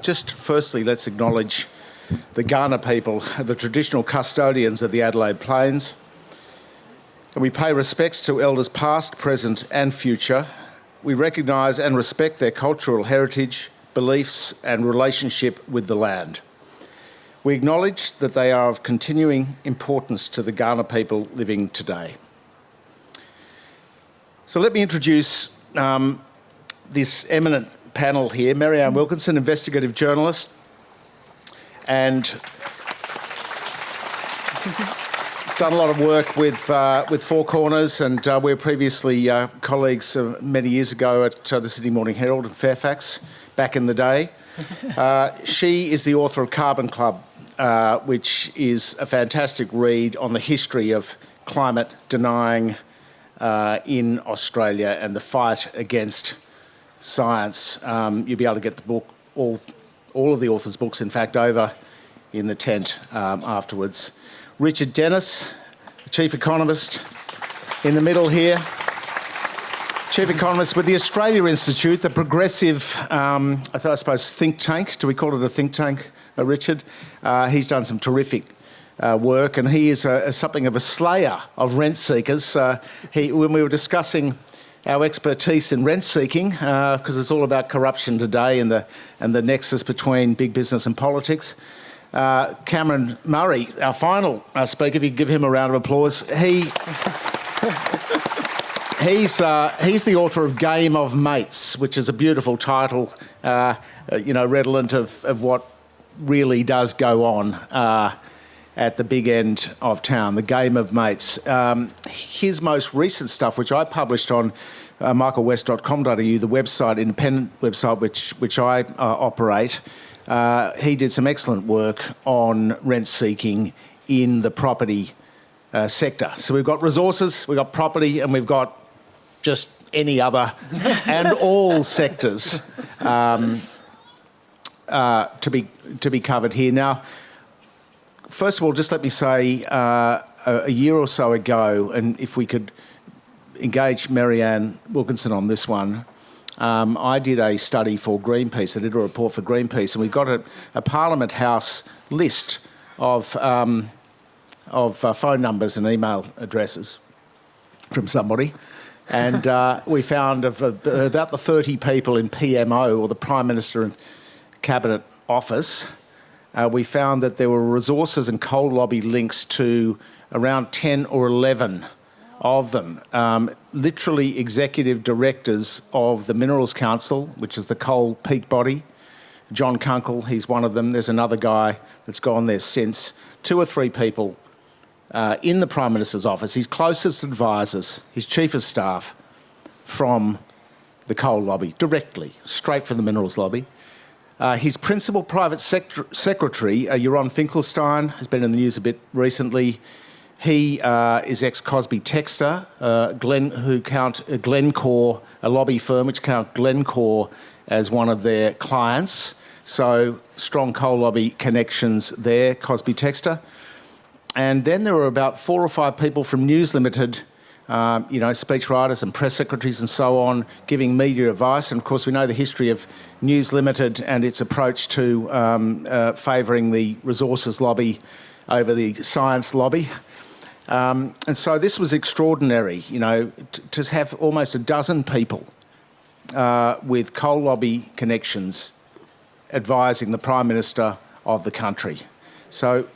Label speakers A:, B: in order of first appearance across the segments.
A: Just firstly, let's acknowledge the Kaurna people, the traditional custodians of the Adelaide Plains. And we pay respects to elders past, present and future. We recognise and respect their cultural heritage, beliefs and relationship with the land. We acknowledge that they are of continuing importance to the Kaurna people living today. So let me introduce this eminent panel here. Marianne Wilkinson, investigative journalist, and done a lot of work with Four Corners, and we were previously colleagues many years ago at the Sydney Morning Herald in Fairfax back in the day. She is the author of Carbon Club, which is a fantastic read on the history of climate denying in Australia and the fight against science. You'll be able to get the book, all of the author's books, in fact, over in the tent afterwards. Richard Dennis, the Chief Economist, in the middle here. Chief Economist with the Australia Institute, the progressive, I suppose, think tank. Do we call it a think tank, Richard? He's done some terrific work, and he is something of a slayer of rent seekers. When we were discussing our expertise in rent seeking, because it's all about corruption today and the nexus between big business and politics. Cameron Murray, our final speaker, if you give him a round of applause. He's the author of Game of Mates, which is a beautiful title, redolent of what really does go on at the big end of town, the Game of Mates. His most recent stuff, which I published on michaelwest.com.au, the website, independent website which I operate, he did some excellent work on rent seeking in the property sector. So we've got resources, we've got property, and we've got just any other and all sectors to be covered here. Now, first of all, just let me say, a year or so ago, and if we could engage Marianne Wilkinson on this one, I did a study for Greenpeace. I did a report for Greenpeace, and we got a Parliament House list of phone numbers and email addresses from somebody, and we found of about the 30 people in PMO, or the Prime Minister and Cabinet Office, we found that there were resources and coal lobby links to around 10 or 11 of them, literally executive directors of the Minerals Council, which is the coal peak body. John Kunkel, he's one of them. There's another guy that's gone there since. 2 or 3 people in the Prime Minister's office, his closest advisors, his chief of staff, from the coal lobby, directly, straight from the minerals lobby. His principal private secretary, Jeroen Finkelstein, has been in the news a bit recently. He is ex-Cosby Textor, who count Glencore, a lobby firm which count Glencore as one of their clients. So strong coal lobby connections there, Cosby Textor. And then there were about 4 or 5 people from News Limited, speechwriters and press secretaries and so on, giving media advice. And of course, we know the history of News Limited and its approach to favouring the resources lobby over the science lobby. And so this was extraordinary, to have almost a dozen people with coal lobby connections advising the Prime Minister of the country. So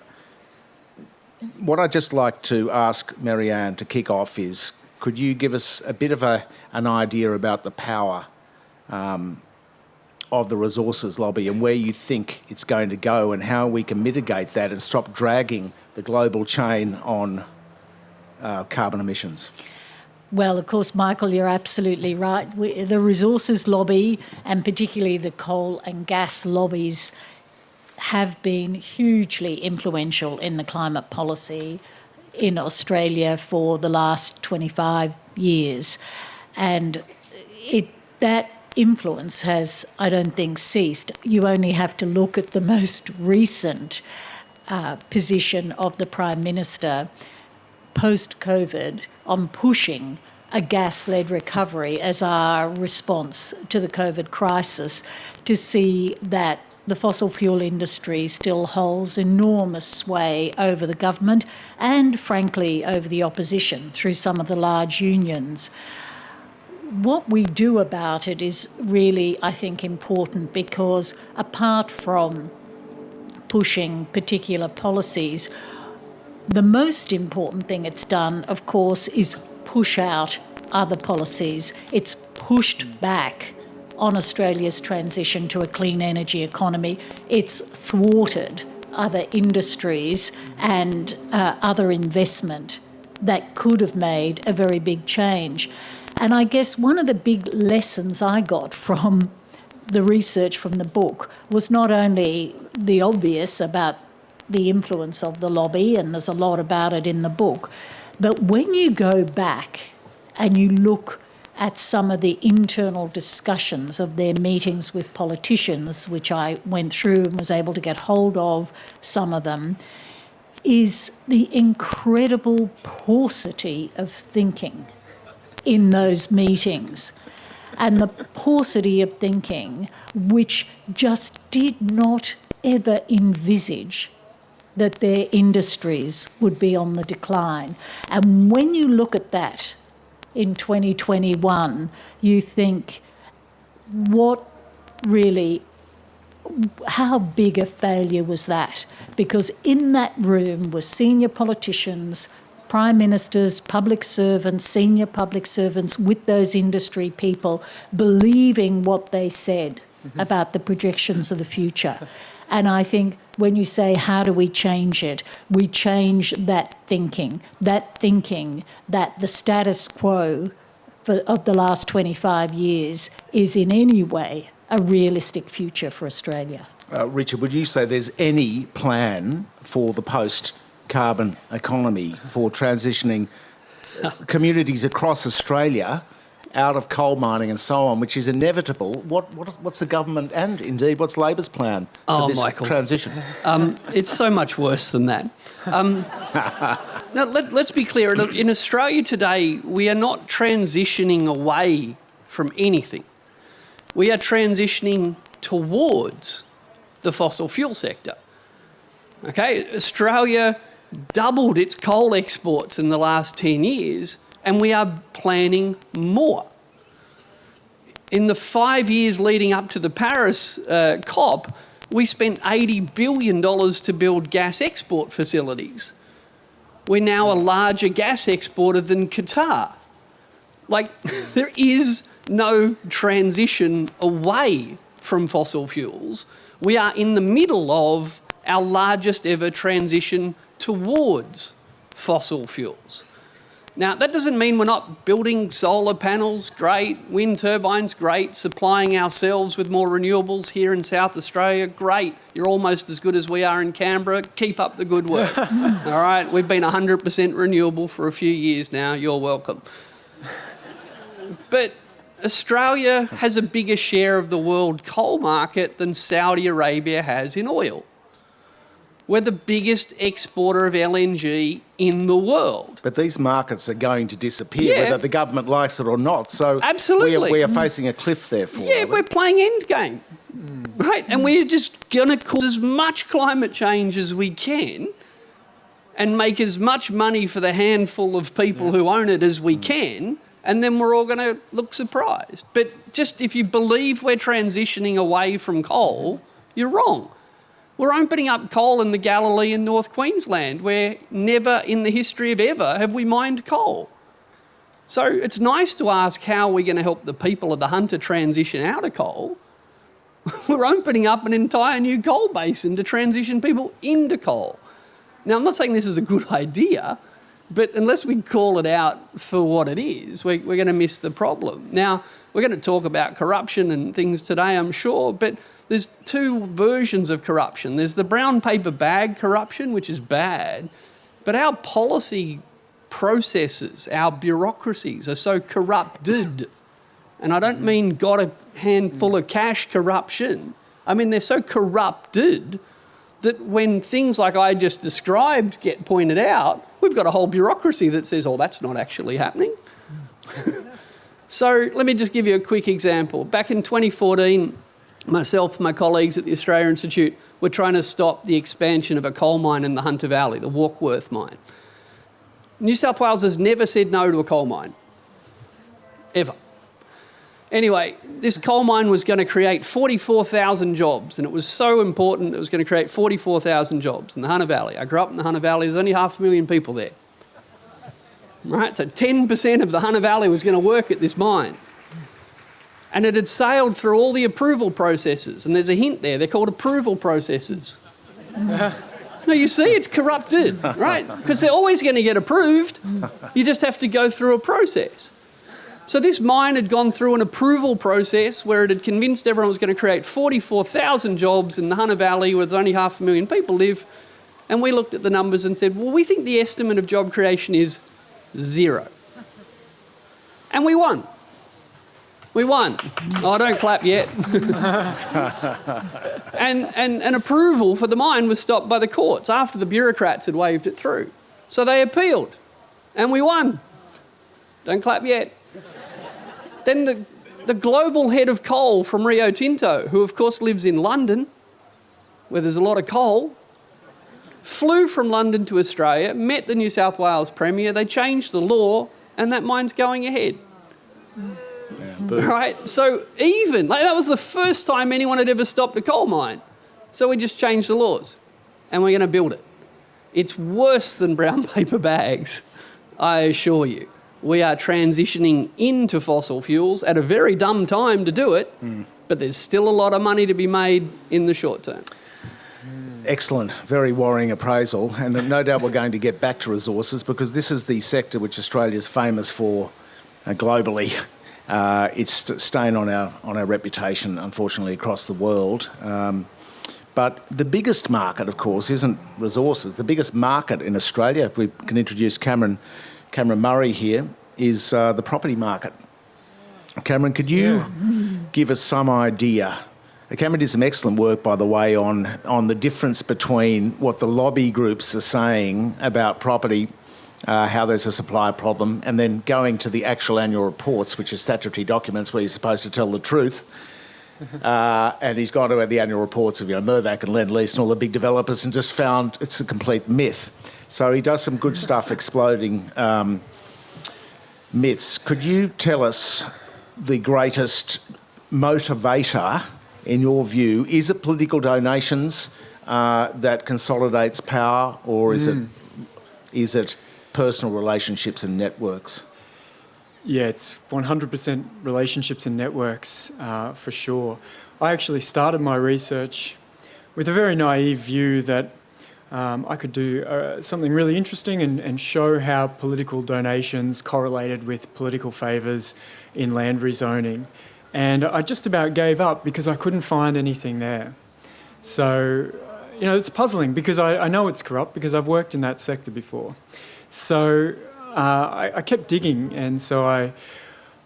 A: what I'd just like to ask Marianne to kick off is, could you give us a bit of an idea about the power of the resources lobby and where you think it's going to go and how we can mitigate that and stop dragging the global chain on carbon emissions?
B: Well, of course, Michael, you're absolutely right. The resources lobby, and particularly the coal and gas lobbies, have been hugely influential in the climate policy in Australia for the last 25 years. And that influence has, I don't think, ceased. You only have to look at the most recent position of the Prime Minister post-COVID on pushing a gas-led recovery as our response to the COVID crisis, to see that the fossil fuel industry still holds enormous sway over the government and, frankly, over the opposition through some of the large unions. What we do about it is really, I think, important, because apart from pushing particular policies, the most important thing it's done, of course, is push out other policies. It's pushed back on Australia's transition to a clean energy economy. It's thwarted other industries and other investment that could have made a very big change. And I guess one of the big lessons I got from the research from the book was not only the obvious about the influence of the lobby, and there's a lot about it in the book, but when you go back and you look at some of the internal discussions of their meetings with politicians, which I went through and was able to get hold of some of them, is the incredible paucity of thinking in those meetings. And the paucity of thinking which just did not ever envisage that their industries would be on the decline. And when you look at that in 2021, you think, how big a failure was that? Because in that room were senior politicians, prime ministers, public servants, senior public servants with those industry people believing what they said about the projections of the future. And I think when you say, how do we change it? We change that thinking that the status quo of the last 25 years is in any way a realistic future for Australia.
A: Richard, would you say there's any plan for the post-carbon economy, for transitioning communities across Australia out of coal mining and so on, which is inevitable? What's the government and indeed what's Labor's plan for this transition?
C: It's so much worse than that. Now, let's be clear. In Australia today, we are not transitioning away from anything. We are transitioning towards the fossil fuel sector. Okay, Australia doubled its coal exports in the last 10 years, and we are planning more. In the 5 years leading up to the Paris COP, we spent $80 billion to build gas export facilities. We're now a larger gas exporter than Qatar. There is no transition away from fossil fuels. We are in the middle of our largest ever transition towards fossil fuels. Now, that doesn't mean we're not building solar panels, great, wind turbines, great, supplying ourselves with more renewables here in South Australia, great. You're almost as good as we are in Canberra. Keep up the good work. All right, we've been 100% renewable for a few years now. You're welcome. But Australia has a bigger share of the world coal market than Saudi Arabia has in oil. We're the biggest exporter of LNG in the world.
A: But these markets are going to disappear, whether the government likes it or not. So
C: absolutely,
A: we are facing a cliff, therefore.
C: Yeah, we're playing endgame, right? And we're just going to cause as much climate change as we can and make as much money for the handful of people who own it as we can, and then we're all going to look surprised. But just if you believe we're transitioning away from coal, you're wrong. We're opening up coal in the Galilee in North Queensland, where never in the history of ever have we mined coal. So it's nice to ask how we're going to help the people of the Hunter transition out of coal. We're opening up an entire new coal basin to transition people into coal. Now, I'm not saying this is a good idea, but unless we call it out for what it is, we're going to miss the problem. Now, we're going to talk about corruption and things today, I'm sure, but there's two versions of corruption. There's the brown paper bag corruption, which is bad, but our policy processes, our bureaucracies are so corrupted. And I don't mean got a handful of cash corruption. I mean, they're so corrupted that when things like I just described get pointed out, we've got a whole bureaucracy that says, oh, that's not actually happening. So let me just give you a quick example. Back in 2014, myself and my colleagues at the Australia Institute were trying to stop the expansion of a coal mine in the Hunter Valley, the Warkworth mine. New South Wales has never said no to a coal mine, ever. Anyway, this coal mine was going to create 44,000 jobs, and it was so important it was going to create 44,000 jobs in the Hunter Valley. I grew up in the Hunter Valley. There's only 500,000 people there. Right, so 10% of the Hunter Valley was going to work at this mine. And it had sailed through all the approval processes, and there's a hint there, they're called approval processes. No, you see, it's corrupted, right? Because they're always going to get approved. You just have to go through a process. So this mine had gone through an approval process where it had convinced everyone it was going to create 44,000 jobs in the Hunter Valley where only 500,000 people live. And we looked at the numbers and said, well, we think the estimate of job creation is 0. And we won. We won. Oh, don't clap yet. and approval for the mine was stopped by the courts after the bureaucrats had waved it through. So they appealed, and we won. Don't clap yet. Then the global head of coal from Rio Tinto, who of course lives in London, where there's a lot of coal, flew from London to Australia, met the New South Wales Premier, they changed the law, and that mine's going ahead. Yeah, right? So that was the first time anyone had ever stopped a coal mine. So we just changed the laws, and we're going to build it. It's worse than brown paper bags, I assure you. We are transitioning into fossil fuels at a very dumb time to do it, but there's still a lot of money to be made in the short term.
A: Excellent, very worrying appraisal, and no doubt we're going to get back to resources because this is the sector which Australia's famous for globally. It's staying on our reputation, unfortunately, across the world. But the biggest market, of course, isn't resources. The biggest market in Australia, if we can introduce Cameron Murray here, is the property market. Cameron, could you give us some idea? Cameron did some excellent work, by the way, on the difference between what the lobby groups are saying about property, how there's a supply problem, and then going to the actual annual reports, which are statutory documents where you're supposed to tell the truth. And he's gone to the annual reports of Mirvac and Lend-Lease and all the big developers and just found it's a complete myth. So he does some good stuff exploding myths. Could you tell us the greatest motivator, in your view? Is it political donations that consolidates power, or is it personal relationships and networks?
D: Yeah, it's 100% relationships and networks, for sure. I actually started my research with a very naive view that I could do something really interesting and show how political donations correlated with political favours in land rezoning. And I just about gave up because I couldn't find anything there. So, it's puzzling because I know it's corrupt because I've worked in that sector before. So I kept digging, and so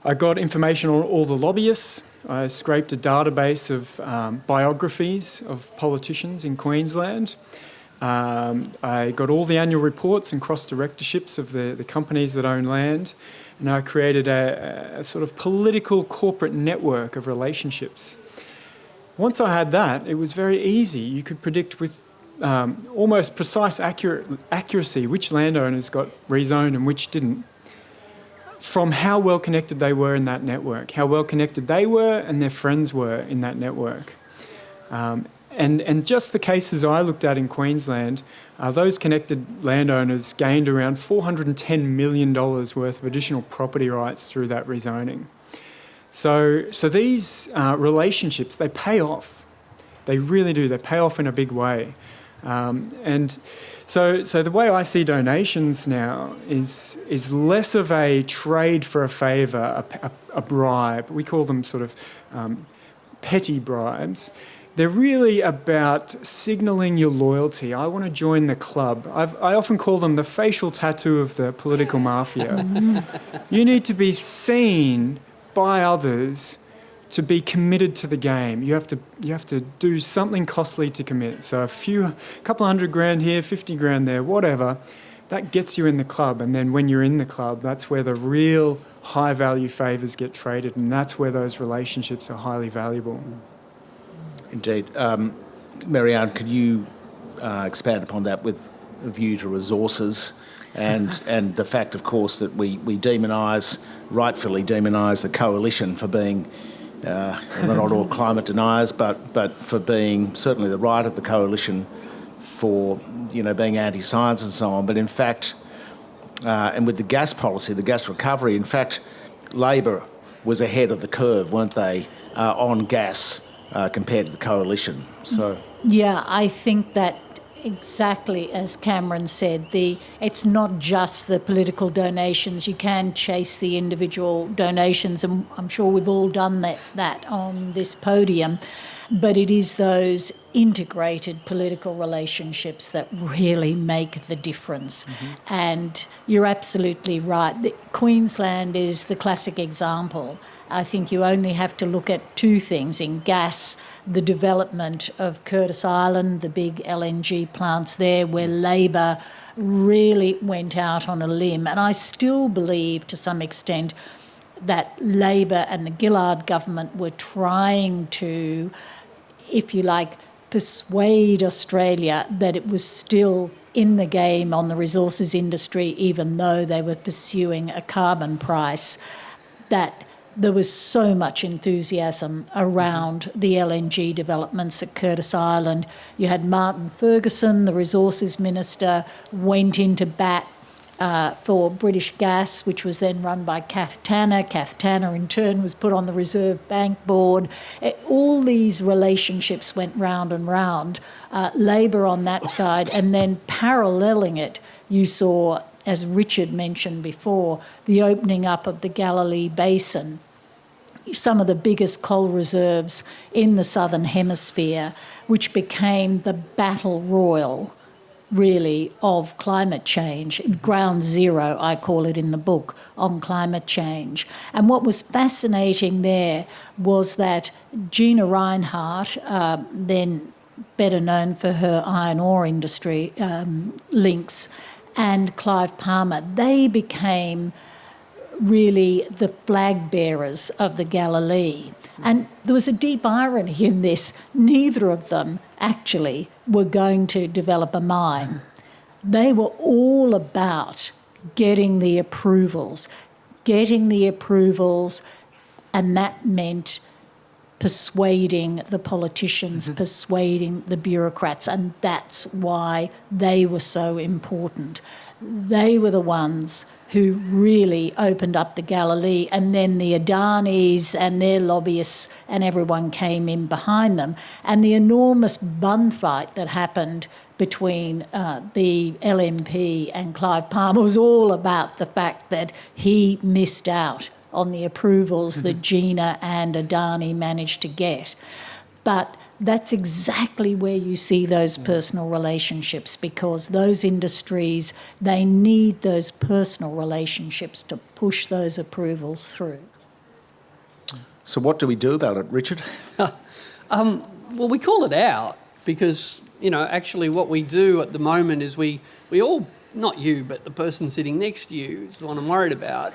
D: I got information on all the lobbyists. I scraped a database of biographies of politicians in Queensland. I got all the annual reports and cross-directorships of the companies that own land, and I created a sort of political corporate network of relationships. Once I had that, it was very easy. You could predict with almost precise accuracy which landowners got rezoned and which didn't, from how well connected they were in that network, how well connected they were and their friends were in that network. And just the cases I looked at in Queensland, those connected landowners gained around $410 million worth of additional property rights through that rezoning. So these relationships, they pay off. They really do. They pay off in a big way. And so the way I see donations now is less of a trade for a favour, a bribe. We call them sort of petty bribes. They're really about signalling your loyalty. I want to join the club. I often call them the facial tattoo of the political mafia. You need to be seen by others to be committed to the game. You have to do something costly to commit. So a couple $100,000 here, 50 grand there, whatever, that gets you in the club. And then when you're in the club, that's where the real high-value favours get traded, and that's where those relationships are highly valuable.
A: Indeed. Marianne, could you expand upon that with a view to resources and the fact, of course, that we rightfully demonise the coalition for being, they're not all climate deniers, but for being certainly the right of the coalition for, being anti-science and so on. But in fact, and with the gas policy, the gas recovery, in fact, Labor was ahead of the curve, weren't they, on gas compared to the coalition? So
B: Yeah, I think that exactly as Cameron said, it's not just the political donations. You can chase the individual donations, and I'm sure we've all done that on this podium, but it is those integrated political relationships that really make the difference. And you're absolutely right. Queensland is the classic example. I think you only have to look at two things in gas: the development of Curtis Island, the big LNG plants there, where Labor really went out on a limb. And I still believe to some extent that Labor and the Gillard government were trying to, if you like, persuade Australia that it was still in the game on the resources industry, even though they were pursuing a carbon price, that there was so much enthusiasm around the LNG developments at Curtis Island. You had Martin Ferguson, the resources minister, went into bat for British Gas, which was then run by Kath Tanner. Kath Tanner, in turn, was put on the Reserve Bank Board. All these relationships went round and round. Labor on that side, and then paralleling it, you saw, as Richard mentioned before, the opening up of the Galilee Basin, some of the biggest coal reserves in the Southern Hemisphere, which became the battle royal, really, of climate change. Ground zero, I call it in the book, on climate change. And what was fascinating there was that Gina Rinehart, then better known for her iron ore industry links, and Clive Palmer, they became really the flag bearers of the Galilee. And there was a deep irony in this. Neither of them actually were going to develop a mine. They were all about getting the approvals, and that meant persuading the politicians, persuading the bureaucrats, and that's why they were so important. They were the ones who really opened up the Galilee, and then the Adanis and their lobbyists and everyone came in behind them. And the enormous bun fight that happened between the LNP and Clive Palmer was all about the fact that he missed out on the approvals that Gina and Adani managed to get. But that's exactly where you see those personal relationships, because those industries, they need those personal relationships to push those approvals through.
A: So what do we do about it, Richard?
C: Well, we call it out because, actually what we do at the moment is we all, not you, but the person sitting next to you is the one I'm worried about.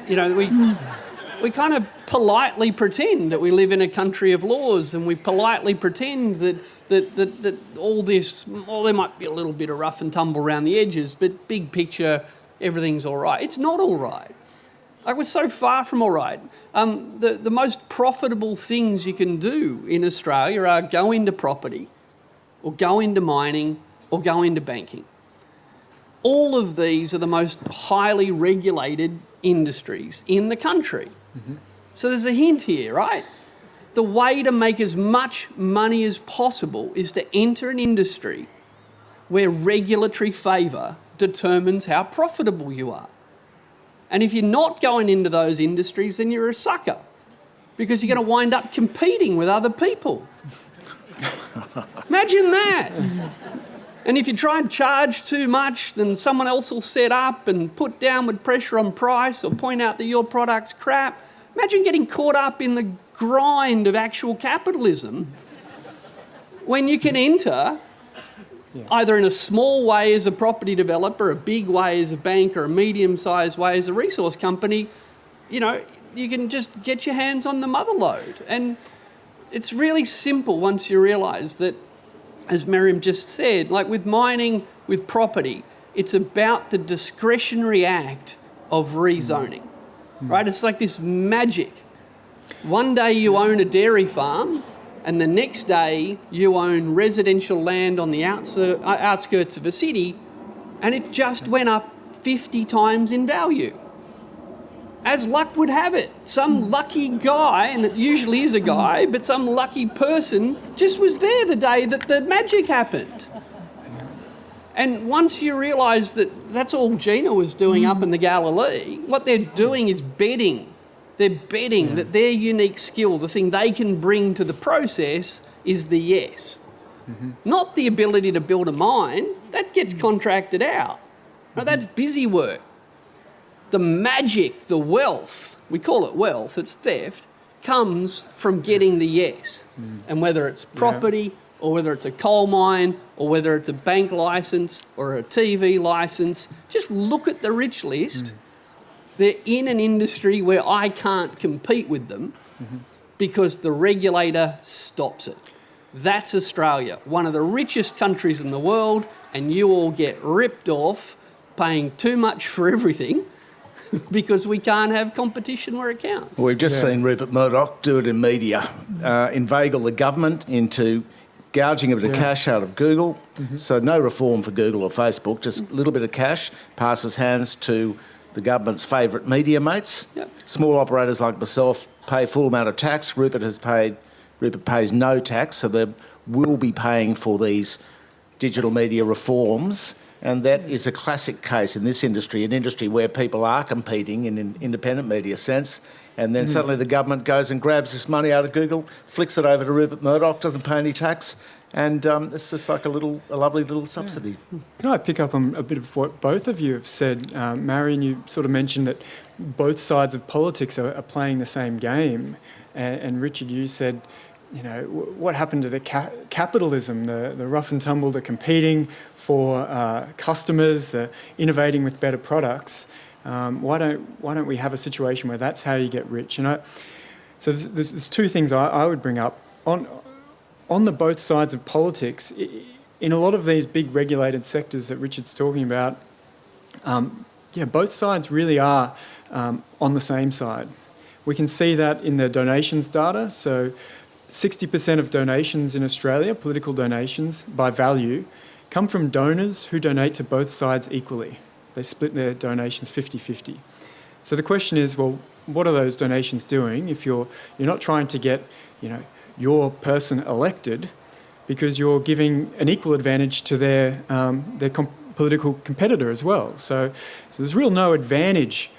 C: We kind of politely pretend that we live in a country of laws, and we politely pretend that all this, well, there might be a little bit of rough and tumble around the edges, but big picture, everything's all right. It's not all right. We're so far from all right. The most profitable things you can do in Australia are go into property, or go into mining, or go into banking. All of these are the most highly regulated industries in the country. So there's a hint here, right? The way to make as much money as possible is to enter an industry where regulatory favour determines how profitable you are. And if you're not going into those industries, then you're a sucker, because you're going to wind up competing with other people. Imagine that. And if you try and charge too much, then someone else will set up and put downward pressure on price or point out that your product's crap. Imagine getting caught up in the grind of actual capitalism when you can enter either in a small way as a property developer, a big way as a bank, or a medium-sized way as a resource company. you can just get your hands on the mother lode. And it's really simple once you realise that, as Miriam just said, like with mining, with property, it's about the discretionary act of rezoning, right? It's like this magic. One day you own a dairy farm and the next day you own residential land on the outskirts of a city, and it just went up 50 times in value. As luck would have it, some lucky guy, and it usually is a guy, but some lucky person just was there the day that the magic happened. And once you realise that that's all Gina was doing up in the Galilee, what they're doing is betting. They're betting that their unique skill, the thing they can bring to the process, is the yes. Not the ability to build a mine. That gets contracted out. No, that's busy work. The magic, the wealth, we call it wealth, it's theft, comes from getting the yes. And whether it's property or whether it's a coal mine or whether it's a bank licence or a TV licence, just look at the rich list. They're in an industry where I can't compete with them because the regulator stops it. That's Australia, one of the richest countries in the world, and you all get ripped off paying too much for everything because we can't have competition where it counts.
A: We've just seen Rupert Murdoch do it in media, inveigle the government into gouging a bit of cash out of Google. So no reform for Google or Facebook, just a little bit of cash, passes hands to the government's favourite media mates. Small operators like myself pay full amount of tax. Rupert pays no tax, so they will be paying for these digital media reforms. And that is a classic case in this industry, an industry where people are competing in an independent media sense, and then suddenly the government goes and grabs this money out of Google, flicks it over to Rupert Murdoch, doesn't pay any tax, and it's just like a lovely little subsidy.
D: Can I pick up on a bit of what both of you have said? Marion, you sort of mentioned that both sides of politics are playing the same game, and Richard, you said, you know, what happened to the capitalism, the rough and tumble, the competing for customers, the innovating with better products? Why don't we have a situation where that's how you get rich? And so there's two things I would bring up. On the both sides of politics, in a lot of these big regulated sectors that Richard's talking about, both sides really are on the same side. We can see that in the donations data. So 60% of donations in Australia, political donations by value, come from donors who donate to both sides equally. They split their donations 50-50. So the question is, well, what are those donations doing if you're not trying to get, your person elected, because you're giving an equal advantage to their political competitor as well. So there's real no advantage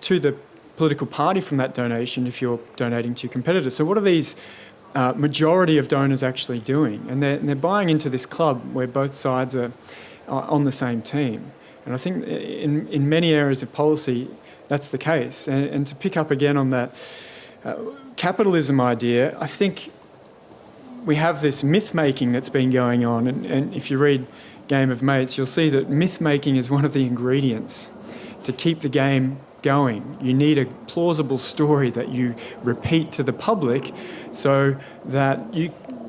D: to the political party from that donation if you're donating to your competitor. So what are these majority of donors actually doing? And they're buying into this club where both sides are on the same team. And I think in many areas of policy, that's the case. And to pick up again on that capitalism idea, I think we have this myth-making that's been going on. And if you read Game of Mates, you'll see that myth-making is one of the ingredients to keep the game going. You need a plausible story that you repeat to the public so that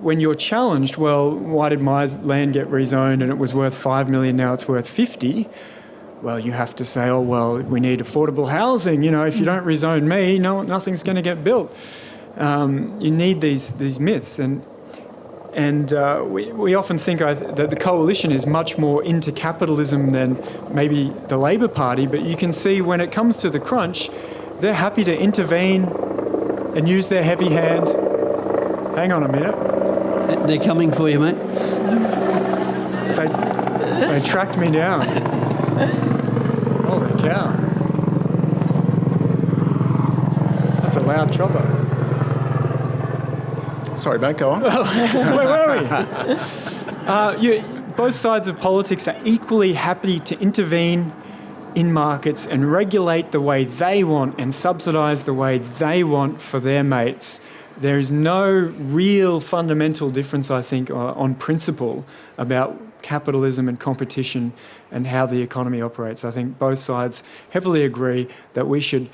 D: when you're challenged, well, why did my land get rezoned and it was worth 5 million, now it's worth 50? Well, you have to say, oh, well, we need affordable housing. If you don't rezone me, nothing's going to get built. You need these myths. And we often think that the coalition is much more into capitalism than maybe the Labor Party, but you can see when it comes to the crunch, they're happy to intervene and use their heavy hand. Hang on a minute.
C: They're coming for you, mate.
D: They tracked me down. Holy cow. That's a loud chopper.
A: Sorry, mate, go on.
D: Where were we? Both sides of politics are equally happy to intervene in markets and regulate the way they want and subsidise the way they want for their mates. There is no real fundamental difference, I think, on principle about capitalism and competition and how the economy operates. I think both sides heavily agree that we should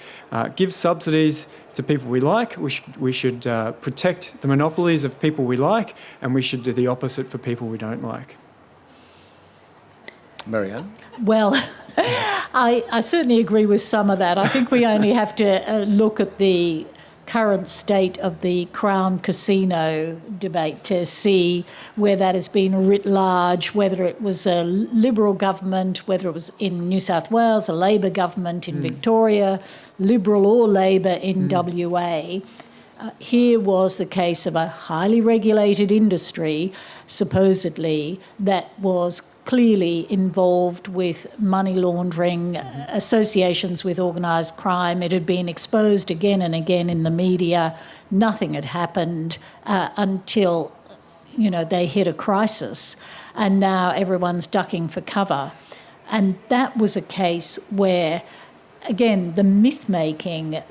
D: give subsidies to people we like, we should protect the monopolies of people we like, and we should do the opposite for people we don't like.
A: Marianne?
B: Well, I certainly agree with some of that. I think we only have to look at the current state of the Crown Casino debate to see where that has been writ large, whether it was a Liberal government, whether it was in New South Wales, a Labor government in Victoria, Liberal or Labor in WA. Here was the case of a highly regulated industry, supposedly, that was clearly involved with money laundering, associations with organised crime. It had been exposed again and again in the media. Nothing had happened until, they hit a crisis, and now everyone's ducking for cover. And that was a case where, again, the myth-making,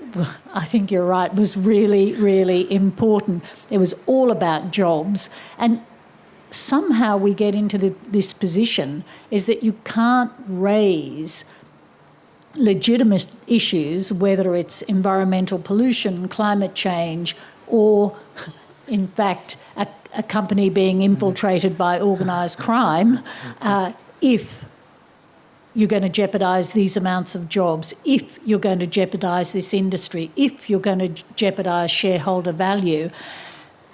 B: I think you're right, was really, really important. It was all about jobs. And somehow we get into this position is that you can't raise legitimate issues, whether it's environmental pollution, climate change, or, in fact, a company being infiltrated by organised crime, if you're going to jeopardise these amounts of jobs, if you're going to jeopardise this industry, if you're going to jeopardise shareholder value.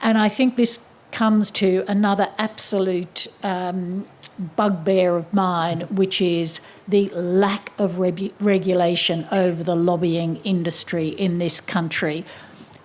B: And I think this comes to another absolute bugbear of mine, which is the lack of regulation over the lobbying industry in this country.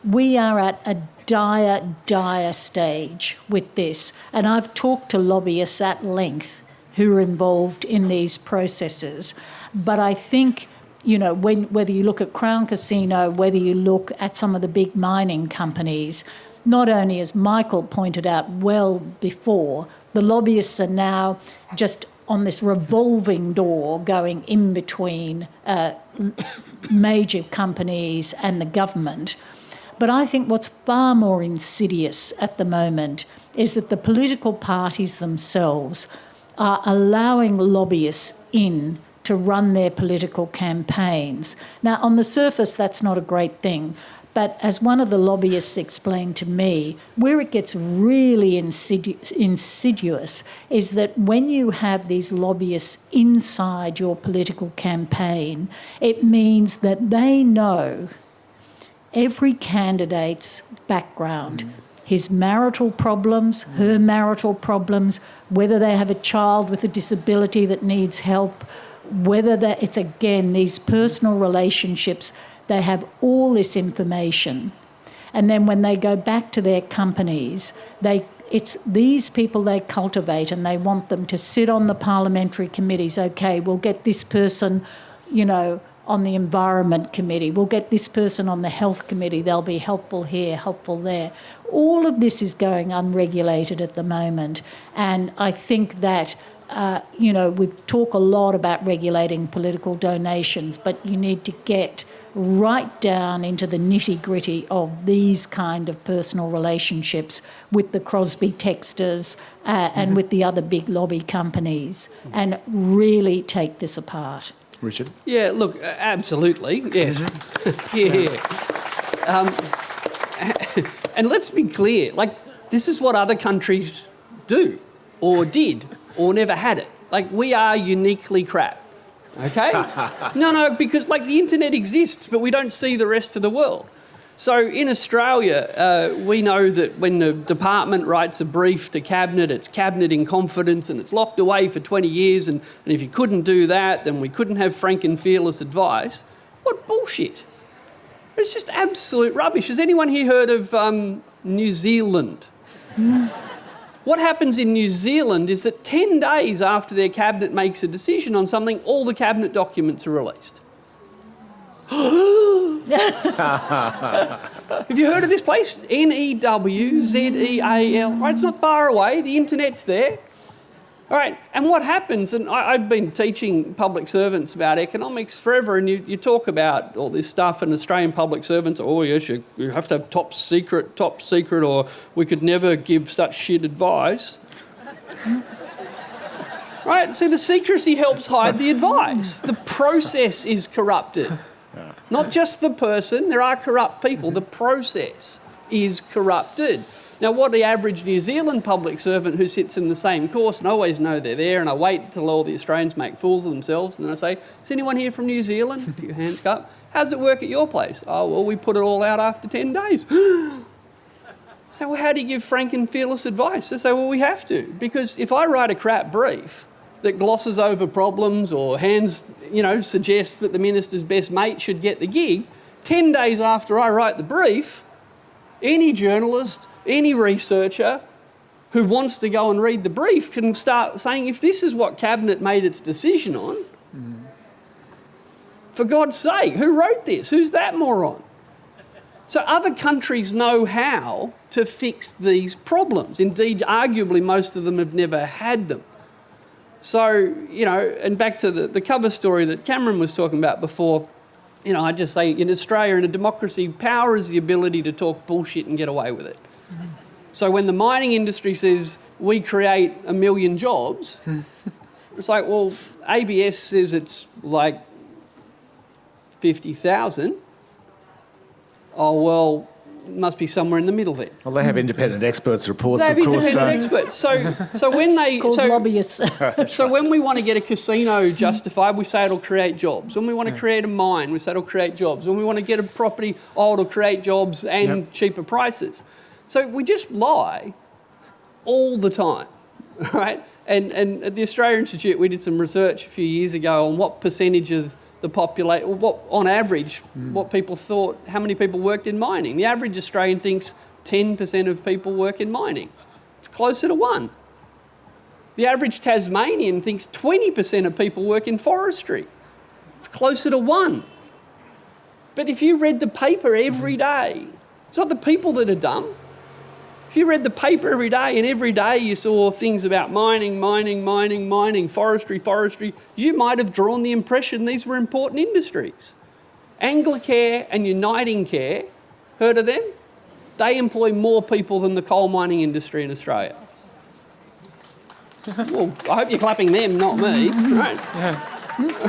B: We are at a dire, dire stage with this. And I've talked to lobbyists at length who are involved in these processes. But I think, whether you look at Crown Casino, whether you look at some of the big mining companies, not only, as Michael pointed out well before, the lobbyists are now just on this revolving door going in between major companies and the government. But I think what's far more insidious at the moment is that the political parties themselves are allowing lobbyists in to run their political campaigns. Now, on the surface, that's not a great thing. But as one of the lobbyists explained to me, where it gets really insidious is that when you have these lobbyists inside your political campaign, it means that they know every candidate's background, his marital problems, her marital problems, whether they have a child with a disability that needs help, whether it's, again, these personal relationships. They have all this information. And then when they go back to their companies, it's these people they cultivate, and they want them to sit on the parliamentary committees. OK, we'll get this person, on the Environment Committee. We'll get this person on the Health Committee. They'll be helpful here, helpful there. All of this is going unregulated at the moment. And I think that, we talk a lot about regulating political donations, but you need to get right down into the nitty-gritty of these kind of personal relationships with the Crosby Texters and with the other big lobby companies, and really take this apart.
A: Richard?
C: Yeah, look, absolutely, yes. Yeah. And let's be clear, this is what other countries do, or did, or never had it. We are uniquely crap. Okay? No, because the internet exists, but we don't see the rest of the world. So in Australia, we know that when the department writes a brief to Cabinet, it's Cabinet in confidence and it's locked away for 20 years, and if you couldn't do that, then we couldn't have frank and fearless advice. What bullshit. It's just absolute rubbish. Has anyone here heard of New Zealand? What happens in New Zealand is that 10 days after their cabinet makes a decision on something, all the cabinet documents are released. Have you heard of this place? Newzeal. Right, it's not far away. The internet's there. All right, and what happens, and I've been teaching public servants about economics forever, and you talk about all this stuff, and Australian public servants, oh yes, you have to have top secret, or we could never give such shit advice. Right? See, the secrecy helps hide the advice. The process is corrupted. Not just the person, there are corrupt people. The process is corrupted. Now, what the average New Zealand public servant who sits in the same course, and I always know they're there, and I wait until all the Australians make fools of themselves, and then I say, is anyone here from New Zealand? A few hands go up. How does it work at your place? Oh, well, we put it all out after 10 days. So, well, how do you give frank and fearless advice? They say, well, we have to, because if I write a crap brief that glosses over problems or suggests that the minister's best mate should get the gig, 10 days after I write the brief, any journalist, any researcher who wants to go and read the brief can start saying, if this is what Cabinet made its decision on, for God's sake, who wrote this? Who's that moron? So other countries know how to fix these problems. Indeed, arguably, most of them have never had them. So, and back to the cover story that Cameron was talking about before, I just say in Australia, in a democracy, power is the ability to talk bullshit and get away with it. So when the mining industry says we create 1 million jobs, it's like, well, ABS says it's like 50,000. Oh, well, it must be somewhere in the middle there.
A: Well, they have independent experts reports,
C: They have
A: of course.
C: independent experts. So when they...
B: Called lobbyists.
C: So when we want to get a casino justified, we say it'll create jobs. When we want to create a mine, we say it'll create jobs. When we want to get a property, it'll create jobs and cheaper prices. So we just lie all the time, right? And at the Australia Institute, we did some research a few years ago on what percentage of the population, on average, what people thought, how many people worked in mining. The average Australian thinks 10% of people work in mining. It's closer to 1. The average Tasmanian thinks 20% of people work in forestry. It's closer to 1. But if you read the paper every day, it's not the people that are dumb. If you read the paper every day and every day you saw things about mining, forestry, you might have drawn the impression these were important industries. Anglicare and Uniting Care, heard of them? They employ more people than the coal mining industry in Australia. Well, I hope you're clapping them, not me. Right?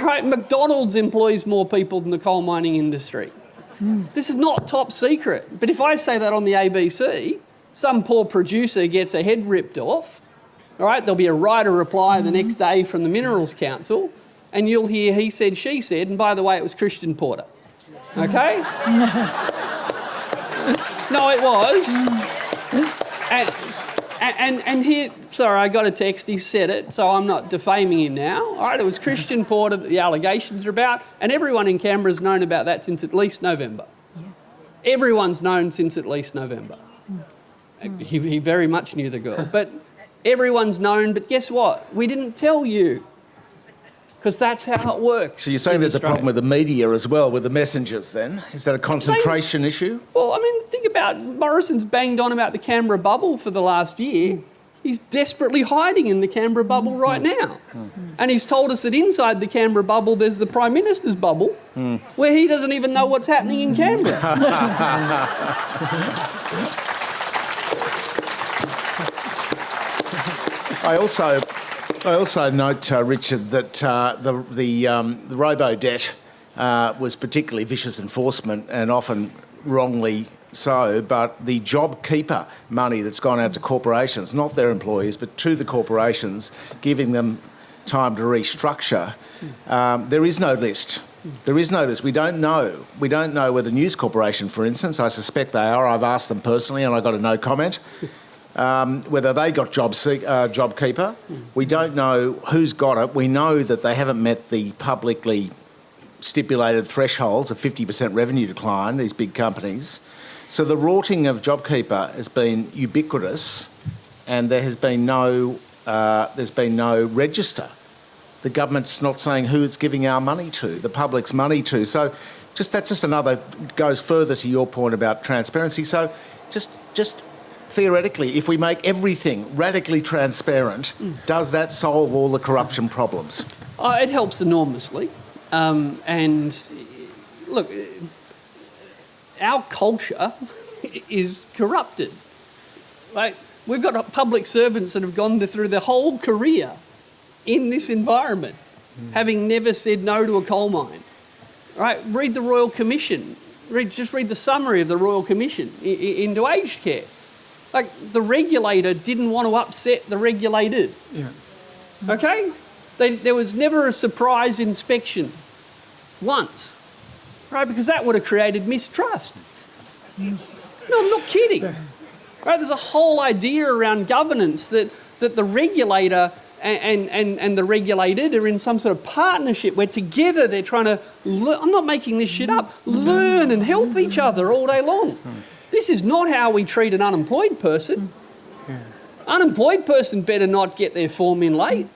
C: Right, McDonald's employs more people than the coal mining industry. This is not top secret. But if I say that on the ABC, some poor producer gets a head ripped off, all right, there'll be a writer reply the next day from the Minerals Council, and you'll hear he said, she said, and by the way, it was Christian Porter. Okay? No, it was. And here, sorry, I got a text, he said it, so I'm not defaming him now. All right, it was Christian Porter that the allegations are about, and everyone in Canberra's known about that since at least November. Everyone's known since at least November. He very much knew the girl. But everyone's known, but guess what? We didn't tell you. Because that's how it works.
A: So you're saying there's a problem with the media as well, with the messengers then? Is that a concentration issue?
C: Well, I mean, think about Morrison's banged on about the Canberra bubble for the last year. He's desperately hiding in the Canberra bubble right now. And he's told us that inside the Canberra bubble there's the Prime Minister's bubble, where he doesn't even know what's happening in Canberra.
A: I also note, Richard, that the robo-debt was particularly vicious enforcement and often wrongly so, but the JobKeeper money that's gone out to corporations, not their employees, but to the corporations, giving them time to restructure, there is no list. There is no list. We don't know. We don't know whether News Corporation, for instance, I suspect they are. I've asked them personally and I got a no comment. Whether they got JobKeeper. We don't know who's got it. We know that they haven't met the publicly stipulated thresholds of 50% revenue decline, these big companies. So the rorting of JobKeeper has been ubiquitous and there has been no register. The government's not saying who it's giving our money to, the public's money to. So that's just another, goes further to your point about transparency. So just theoretically, if we make everything radically transparent, does that solve all the corruption problems?
C: It helps enormously. And look, our culture is corrupted. Like, we've got public servants that have gone through their whole career in this environment, having never said no to a coal mine. Right? Read the Royal Commission. Just read the summary of the Royal Commission into aged care. Like, the regulator didn't want to upset the regulated.
D: Yeah.
C: Okay? There was never a surprise inspection. Once. Right? Because that would have created mistrust. No, I'm not kidding. Right? There's a whole idea around governance that the regulator and the regulated are in some sort of partnership where together they're trying to, I'm not making this shit up, learn and help each other all day long. This is not how we treat an unemployed person.
D: Yeah.
C: Unemployed person better not get their form in late.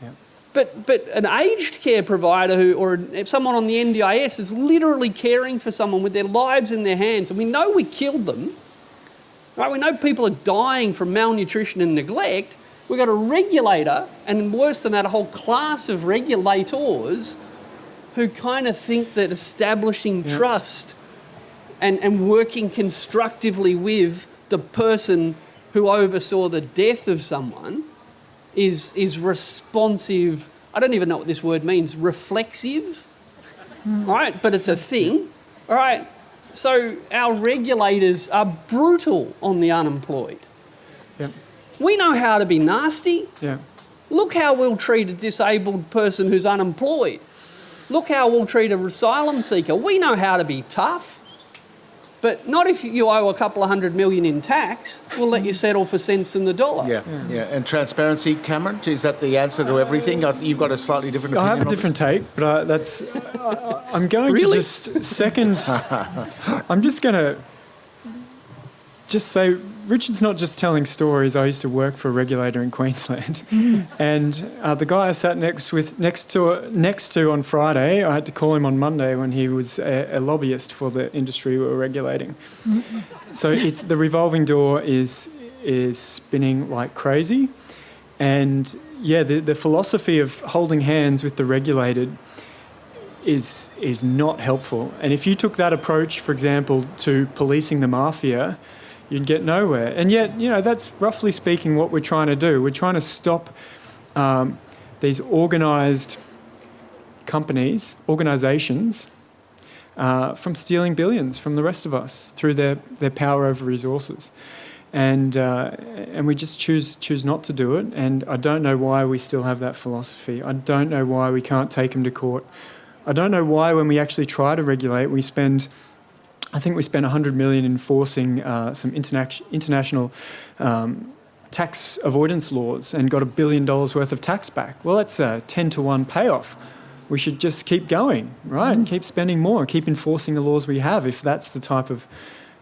D: Yeah.
C: But an aged care provider or someone on the NDIS is literally caring for someone with their lives in their hands, and we know we killed them. Right? We know people are dying from malnutrition and neglect. We've got a regulator, and worse than that, a whole class of regulators who kind of think that establishing trust and working constructively with the person who oversaw the death of someone is responsive. I don't even know what this word means. Reflexive, all right? But it's a thing, all right? So our regulators are brutal on the unemployed.
D: Yep.
C: We know how to be nasty.
D: Yeah.
C: Look how we'll treat a disabled person who's unemployed. Look how we'll treat an asylum seeker. We know how to be tough. But not if you owe a couple of $100 million in tax. We'll let you settle for cents in the dollar.
A: Yeah. And transparency, Cameron, is that the answer to everything? You've got a slightly different opinion.
D: I have a different take, but I'm going to just second. I'm just going to say Richard's not just telling stories. I used to work for a regulator in Queensland, and the guy I sat next to on Friday, I had to call him on Monday when he was a lobbyist for the industry we were regulating. So it's the revolving door is spinning like crazy, and yeah, the philosophy of holding hands with the regulated is not helpful. And if you took that approach, for example, to policing the mafia, you'd get nowhere. And yet, that's roughly speaking what we're trying to do. We're trying to stop these organised organisations, from stealing billions from the rest of us through their power over resources. And we just choose not to do it. And I don't know why we still have that philosophy. I don't know why we can't take them to court. I don't know why when we actually try to regulate, I think we spent $100 million enforcing some international tax avoidance laws and got $1 billion worth of tax back. Well, that's a 10-to-1 payoff. We should just keep going, right? And keep spending more, keep enforcing the laws we have if that's the type of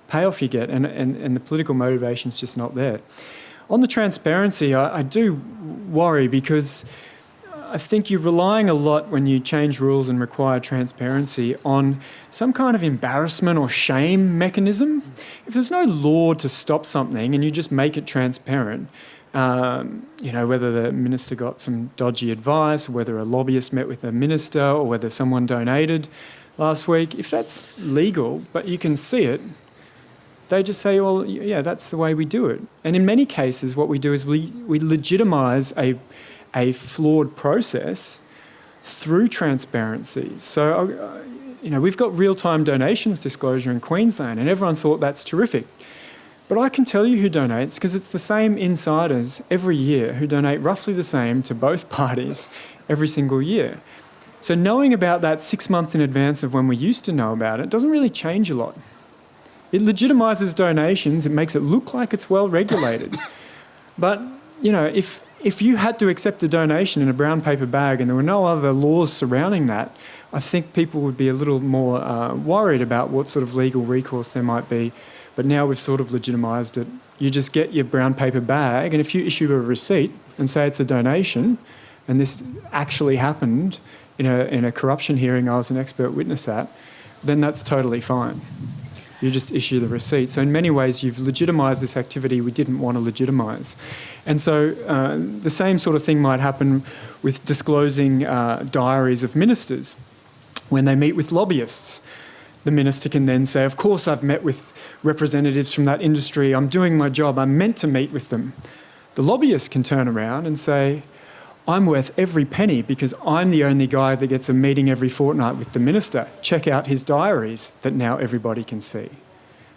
D: payoff you get. And the political motivation's just not there. On the transparency, I do worry because I think you're relying a lot when you change rules and require transparency on some kind of embarrassment or shame mechanism. If there's no law to stop something and you just make it transparent, whether the minister got some dodgy advice, or whether a lobbyist met with a minister, or whether someone donated last week, if that's legal, but you can see it, they just say, well, yeah, that's the way we do it. And in many cases, what we do is we legitimise a flawed process through transparency. So, we've got real-time donations disclosure in Queensland, and everyone thought that's terrific. But I can tell you who donates, because it's the same insiders every year who donate roughly the same to both parties every single year. So knowing about that 6 months in advance of when we used to know about it doesn't really change a lot. It legitimises donations, it makes it look like it's well regulated. But, if you had to accept a donation in a brown paper bag and there were no other laws surrounding that, I think people would be a little more worried about what sort of legal recourse there might be. But now we've sort of legitimised it. You just get your brown paper bag, and if you issue a receipt and say it's a donation, and this actually happened in a corruption hearing I was an expert witness at, then that's totally fine. You just issue the receipt. So in many ways, you've legitimised this activity we didn't want to legitimise. And so the same sort of thing might happen with disclosing diaries of ministers. When they meet with lobbyists, the minister can then say, of course I've met with representatives from that industry, I'm doing my job, I'm meant to meet with them. The lobbyist can turn around and say, I'm worth every penny because I'm the only guy that gets a meeting every fortnight with the minister. Check out his diaries that now everybody can see.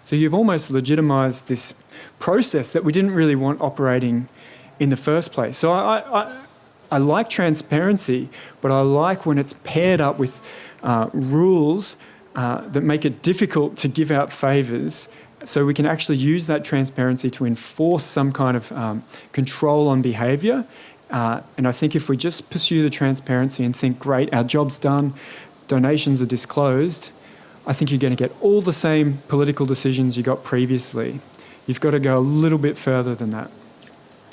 D: So you've almost legitimised this process that we didn't really want operating in the first place. So I like transparency, but I like when it's paired up with rules that make it difficult to give out favours, so we can actually use that transparency to enforce some kind of control on behaviour. And I think if we just pursue the transparency and think, great, our job's done, donations are disclosed, I think you're going to get all the same political decisions you got previously. You've got to go a little bit further than that.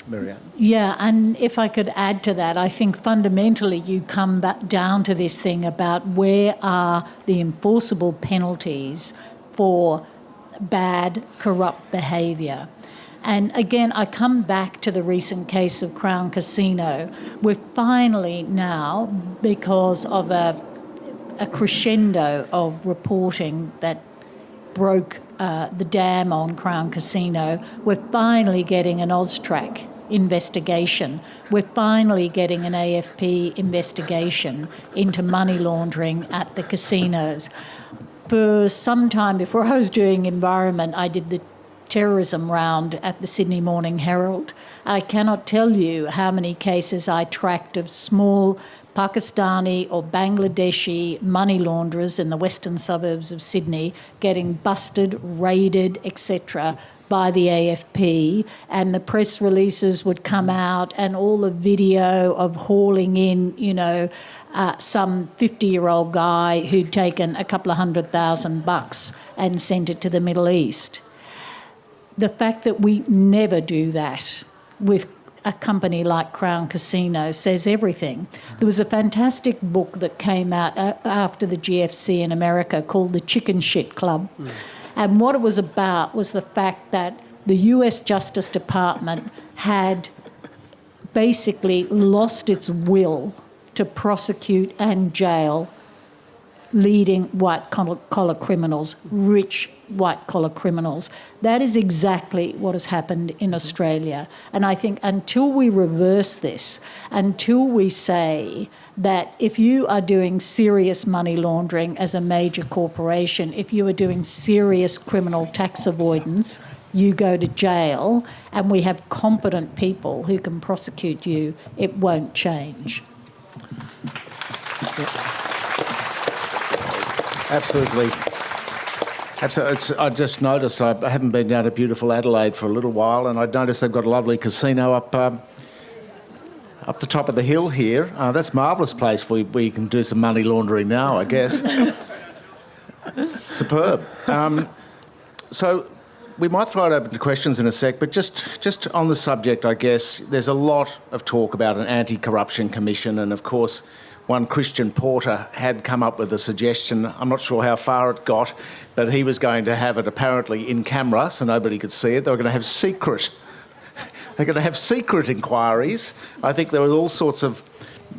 A: Marianne?
B: Yeah, and if I could add to that, I think fundamentally you come back down to this thing about where are the enforceable penalties for bad, corrupt behaviour. And again, I come back to the recent case of Crown Casino. We're finally now, because of a crescendo of reporting that broke the dam on Crown Casino, we're finally getting an AUSTRAC investigation. We're finally getting an AFP investigation into money laundering at the casinos. For some time before I was doing environment, I did the terrorism round at the Sydney Morning Herald. I cannot tell you how many cases I tracked of small Pakistani or Bangladeshi money launderers in the western suburbs of Sydney getting busted, raided, etc. by the AFP, and the press releases would come out and all the video of hauling in, some 50-year-old guy who'd taken a couple of $100,000 and sent it to the Middle East. The fact that we never do that with a company like Crown Casino says everything. There was a fantastic book that came out after the GFC in America called The Chicken Shit Club. And what it was about was the fact that the US Justice Department had basically lost its will to prosecute and jail leading white-collar criminals, rich white-collar criminals. That is exactly what has happened in Australia. And I think until we reverse this, until we say that if you are doing serious money laundering as a major corporation, if you are doing serious criminal tax avoidance, you go to jail, and we have competent people who can prosecute you, it won't change.
A: Absolutely. I just noticed, I haven't been down to beautiful Adelaide for a little while, and I noticed they've got a lovely casino up the top of the hill here. That's a marvellous place where you can do some money laundering now, I guess. Superb. So we might throw it open to questions in a sec, but just on the subject, I guess, there's a lot of talk about an anti-corruption commission, and of course one Christian Porter had come up with a suggestion. I'm not sure how far it got, but he was going to have it apparently in camera so nobody could see it. They were going to have secret inquiries. I think there were all sorts of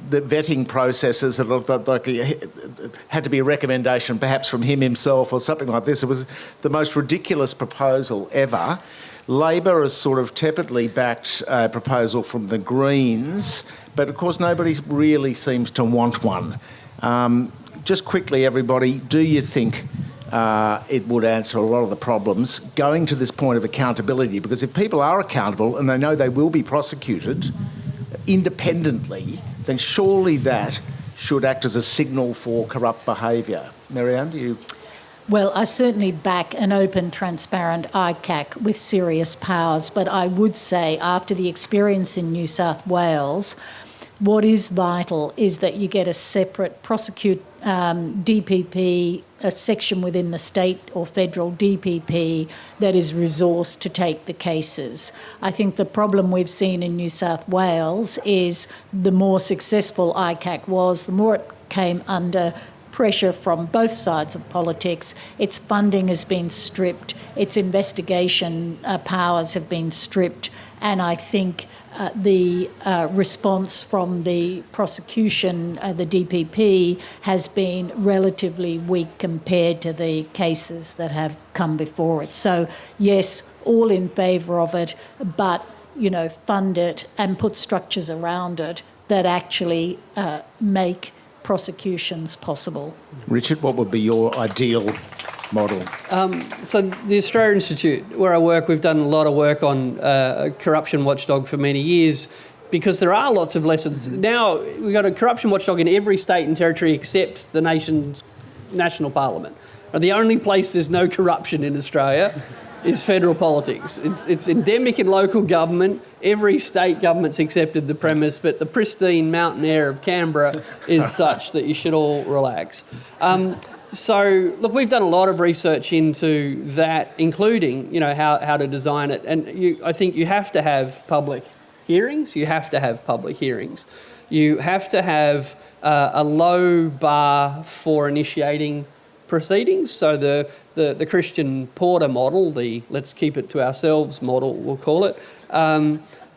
A: the vetting processes that looked like it had to be a recommendation perhaps from him himself or something like this. It was the most ridiculous proposal ever. Labor has sort of tepidly backed a proposal from the Greens, but of course nobody really seems to want one. Just quickly, everybody, do you think it would answer a lot of the problems going to this point of accountability? Because if people are accountable and they know they will be prosecuted independently, then surely that should act as a signal for corrupt behaviour. Marianne, do you...
B: Well, I certainly back an open, transparent ICAC with serious powers, but I would say after the experience in New South Wales, what is vital is that you get a separate DPP, a section within the state or federal DPP that is resourced to take the cases. I think the problem we've seen in New South Wales is the more successful ICAC was, the more it came under pressure from both sides of politics. Its funding has been stripped, its investigation powers have been stripped, and I think the response from the prosecution, the DPP, has been relatively weak compared to the cases that have come before it. So, yes, all in favour of it, but, fund it and put structures around it that actually make prosecutions possible.
A: Richard, what would be your ideal model?
C: So the Australia Institute, where I work, we've done a lot of work on a corruption watchdog for many years, because there are lots of lessons. Now we've got a corruption watchdog in every state and territory except the nation's national parliament. The only place there's no corruption in Australia is federal politics. It's endemic in local government. Every state government's accepted the premise, but the pristine mountain air of Canberra is such that you should all relax. So, look, we've done a lot of research into that, including, how to design it. And I think you have to have public hearings. You have to have public hearings. You have to have a low bar for initiating proceedings. So the Christian Porter model, the let's keep it to ourselves model, we'll call it,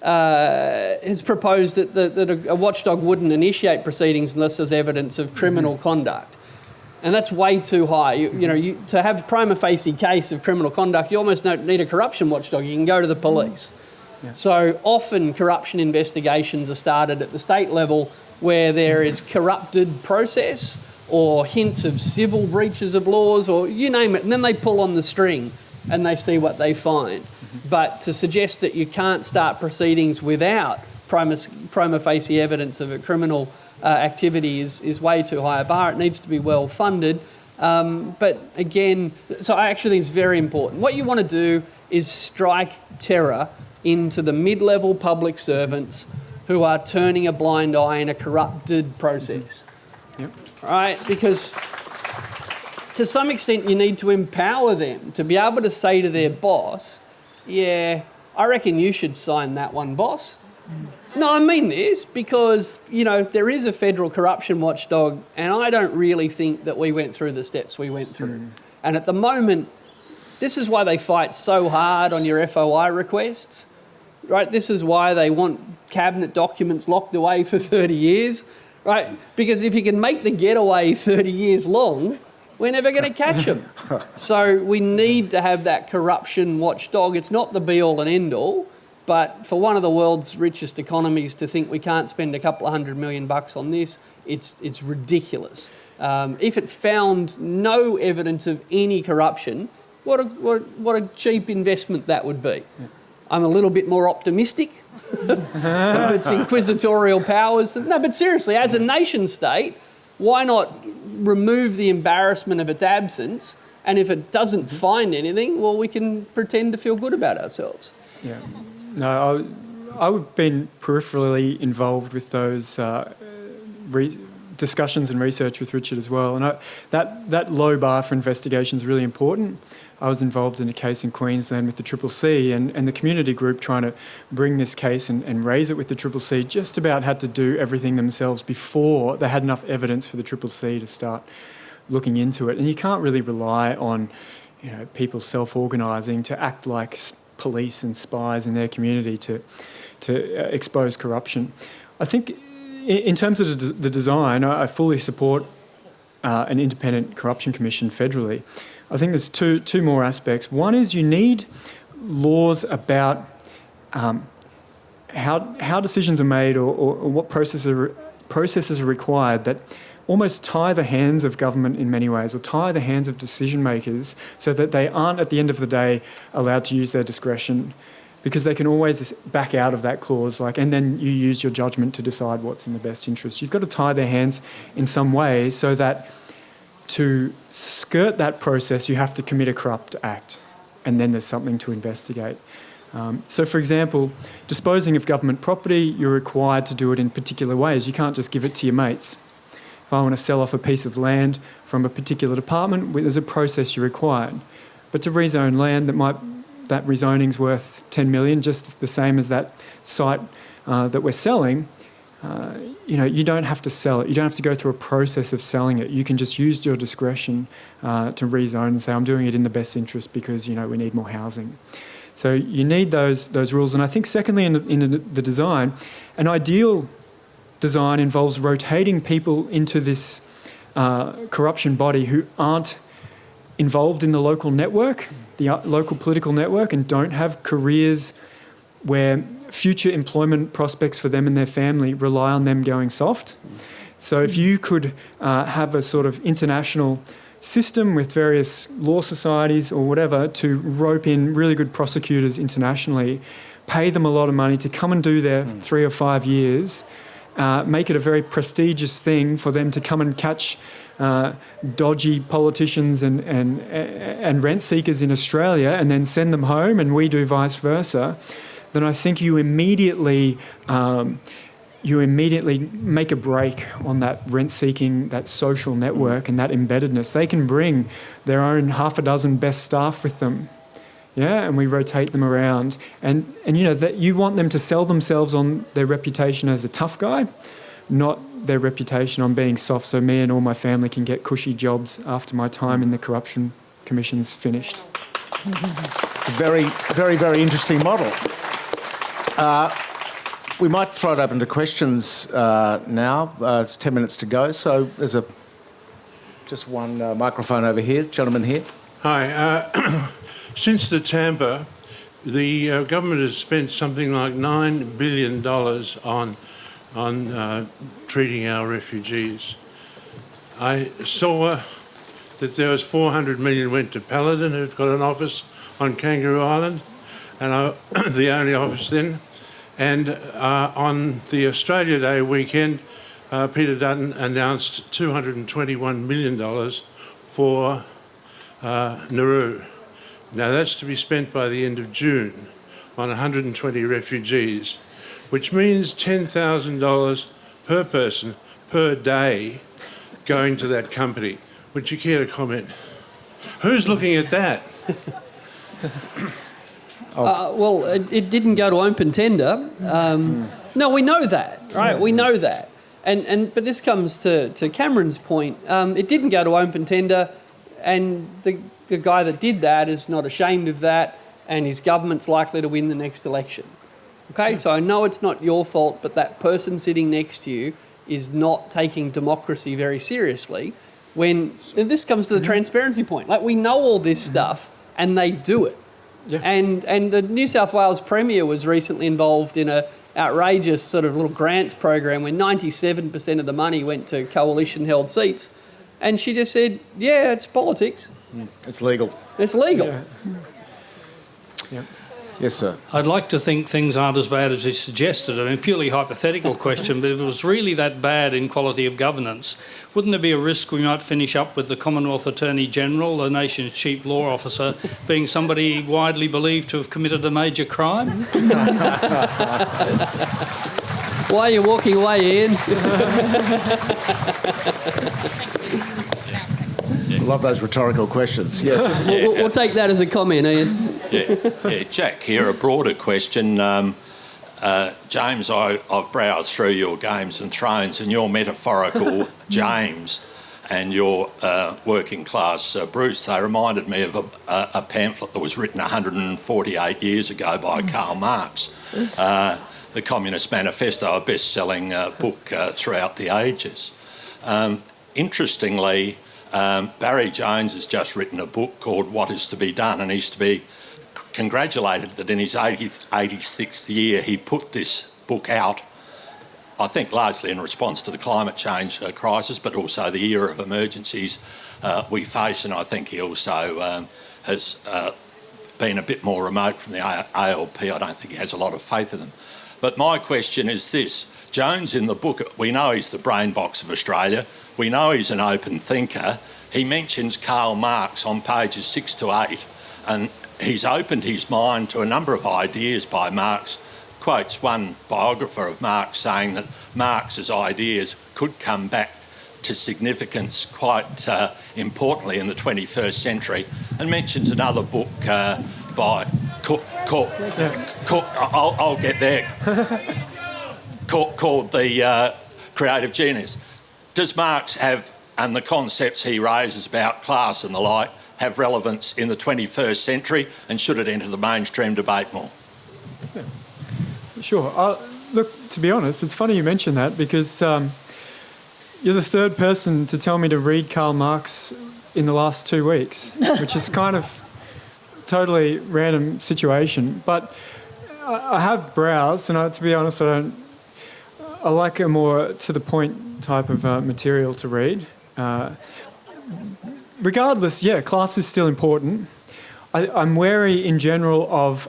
C: has proposed that a watchdog wouldn't initiate proceedings unless there's evidence of criminal conduct. And that's way too high. To have a prima facie case of criminal conduct, you almost don't need a corruption watchdog. You can go to the police. Yeah. So often corruption investigations are started at the state level where there is corrupted process or hints of civil breaches of laws, or you name it, and then they pull on the string and they see what they find. But to suggest that you can't start proceedings without prima facie evidence of a criminal activity is way too high a bar. It needs to be well funded. But again, so I actually think it's very important. What you want to do is strike terror into the mid-level public servants who are turning a blind eye in a corrupted process.
D: Yep.
C: Right? Because to some extent you need to empower them to be able to say to their boss, yeah, I reckon you should sign that one, boss. No, I mean this because, there is a federal corruption watchdog and I don't really think that we went through the steps we went through. And at the moment, this is why they fight so hard on your FOI requests, right? This is why they want cabinet documents locked away for 30 years, right? Because if you can make the getaway 30 years long, we're never going to catch them. So we need to have that corruption watchdog. It's not the be-all and end-all. But for one of the world's richest economies to think we can't spend a couple of $100 million on this, it's ridiculous. If it found no evidence of any corruption, what a cheap investment that would be. Yeah. I'm a little bit more optimistic of its inquisitorial powers. No, but seriously, as a nation state, why not remove the embarrassment of its absence? And if it doesn't find anything, well, we can pretend to feel good about ourselves.
D: Yeah. No, I've been peripherally involved with those discussions and research with Richard as well. And that low bar for investigation is really important. I was involved in a case in Queensland with the CCC and the community group trying to bring this case and raise it with the CCC just about had to do everything themselves before they had enough evidence for the CCC to start looking into it. And you can't really rely on people self-organising to act like police and spies in their community to expose corruption. I think in terms of the design, I fully support an independent corruption commission federally. I think there's two more aspects. One is you need laws about how decisions are made or what processes are required that almost tie the hands of government in many ways, or tie the hands of decision makers so that they aren't at the end of the day allowed to use their discretion, because they can always back out of that clause, and then you use your judgment to decide what's in the best interest. You've got to tie their hands in some way so that to skirt that process, you have to commit a corrupt act, and then there's something to investigate. So, for example, disposing of government property, you're required to do it in particular ways. You can't just give it to your mates. If I want to sell off a piece of land from a particular department, there's a process you're required. But to rezone land, that rezoning's worth $10 million, just the same as that site that we're selling. You don't have to sell it. You don't have to go through a process of selling it. You can just use your discretion to rezone and say, I'm doing it in the best interest because, we need more housing. So you need those rules. And I think secondly, in the design, an ideal design involves rotating people into this corruption body who aren't involved in the local network, the local political network, and don't have careers where future employment prospects for them and their family rely on them going soft. So if you could have a sort of international system with various law societies or whatever to rope in really good prosecutors internationally, pay them a lot of money to come and do their 3 or 5 years, make it a very prestigious thing for them to come and catch dodgy politicians and rent seekers in Australia and then send them home, and we do vice versa, then I think you immediately make a break on that rent-seeking, that social network and that embeddedness. They can bring their own half a dozen best staff with them, yeah, and we rotate them around. And you know, that you want them to sell themselves on their reputation as a tough guy, not their reputation on being soft, so me and all my family can get cushy jobs after my time in the Corruption Commission's finished.
A: It's a very, very, very interesting model. We might throw it open to questions now. It's 10 minutes to go, so there's just one microphone over here. Gentleman here.
E: Hi. Since the Tampa, the government has spent something like $9 billion on treating our refugees. I saw that there was 400 million went to Paladin, who've got an office on Kangaroo Island, and the only office then. And on the Australia Day weekend, Peter Dutton announced $221 million for Nauru. Now that's to be spent by the end of June on 120 refugees, which means $10,000 per person per day going to that company. Would you care to comment? Who's looking at that?
C: Well, it didn't go to open tender. No, we know that, right? We know that. But this comes to Cameron's point. It didn't go to open tender, and the guy that did that is not ashamed of that, and his government's likely to win the next election. Okay, so I know it's not your fault, but that person sitting next to you is not taking democracy very seriously. And this comes to the transparency point. Like, we know all this stuff, and they do it. Yeah. And the New South Wales Premier was recently involved in a outrageous sort of little grants program where 97% of the money went to coalition-held seats, and she just said, "Yeah, it's politics.
A: It's legal.
C: It's legal."
D: Yeah. Yeah.
A: Yes, sir.
F: I'd like to think things aren't as bad as he suggested. I mean, purely hypothetical question, but if it was really that bad in quality of governance, wouldn't there be a risk we might finish up with the Commonwealth Attorney General, the nation's chief law officer, being somebody widely believed to have committed a major crime?
C: Why are you walking away, Ian?
A: Love those rhetorical questions. Yes.
C: We'll take that as a comment, Ian.
G: Yeah, Jack, here, a broader question. James, I've browsed through your Games and Thrones, and your metaphorical James and your working class Bruce, they reminded me of a pamphlet that was written 148 years ago by Karl Marx, the Communist Manifesto, a best-selling book throughout the ages. Interestingly, Barry Jones has just written a book called What Is to Be Done, and he's to be congratulated that in his 86th year he put this book out, I think largely in response to the climate change crisis, but also the era of emergencies we face, and I think he also has been a bit more remote from the ALP. I don't think he has a lot of faith in them. But my question is this. Jones in the book, we know he's the brain box of Australia, we know he's an open thinker. He mentions Karl Marx on pages 6 to 8, and he's opened his mind to a number of ideas by Marx. Quotes one biographer of Marx saying that Marx's ideas could come back to significance quite importantly in the 21st century, and mentions another book by I'll get there, called The Creative Genius. Does Marx have, and the concepts he raises about class and the like, have relevance in the 21st century, and should it enter the mainstream debate more?
D: Yeah. Sure. Look, to be honest, it's funny you mention that, because you're the third person to tell me to read Karl Marx in the last 2 weeks, which is kind of totally random situation. But I have browsed, and to be honest, I like a more to the point type of material to read. Regardless, yeah, class is still important. I'm wary in general of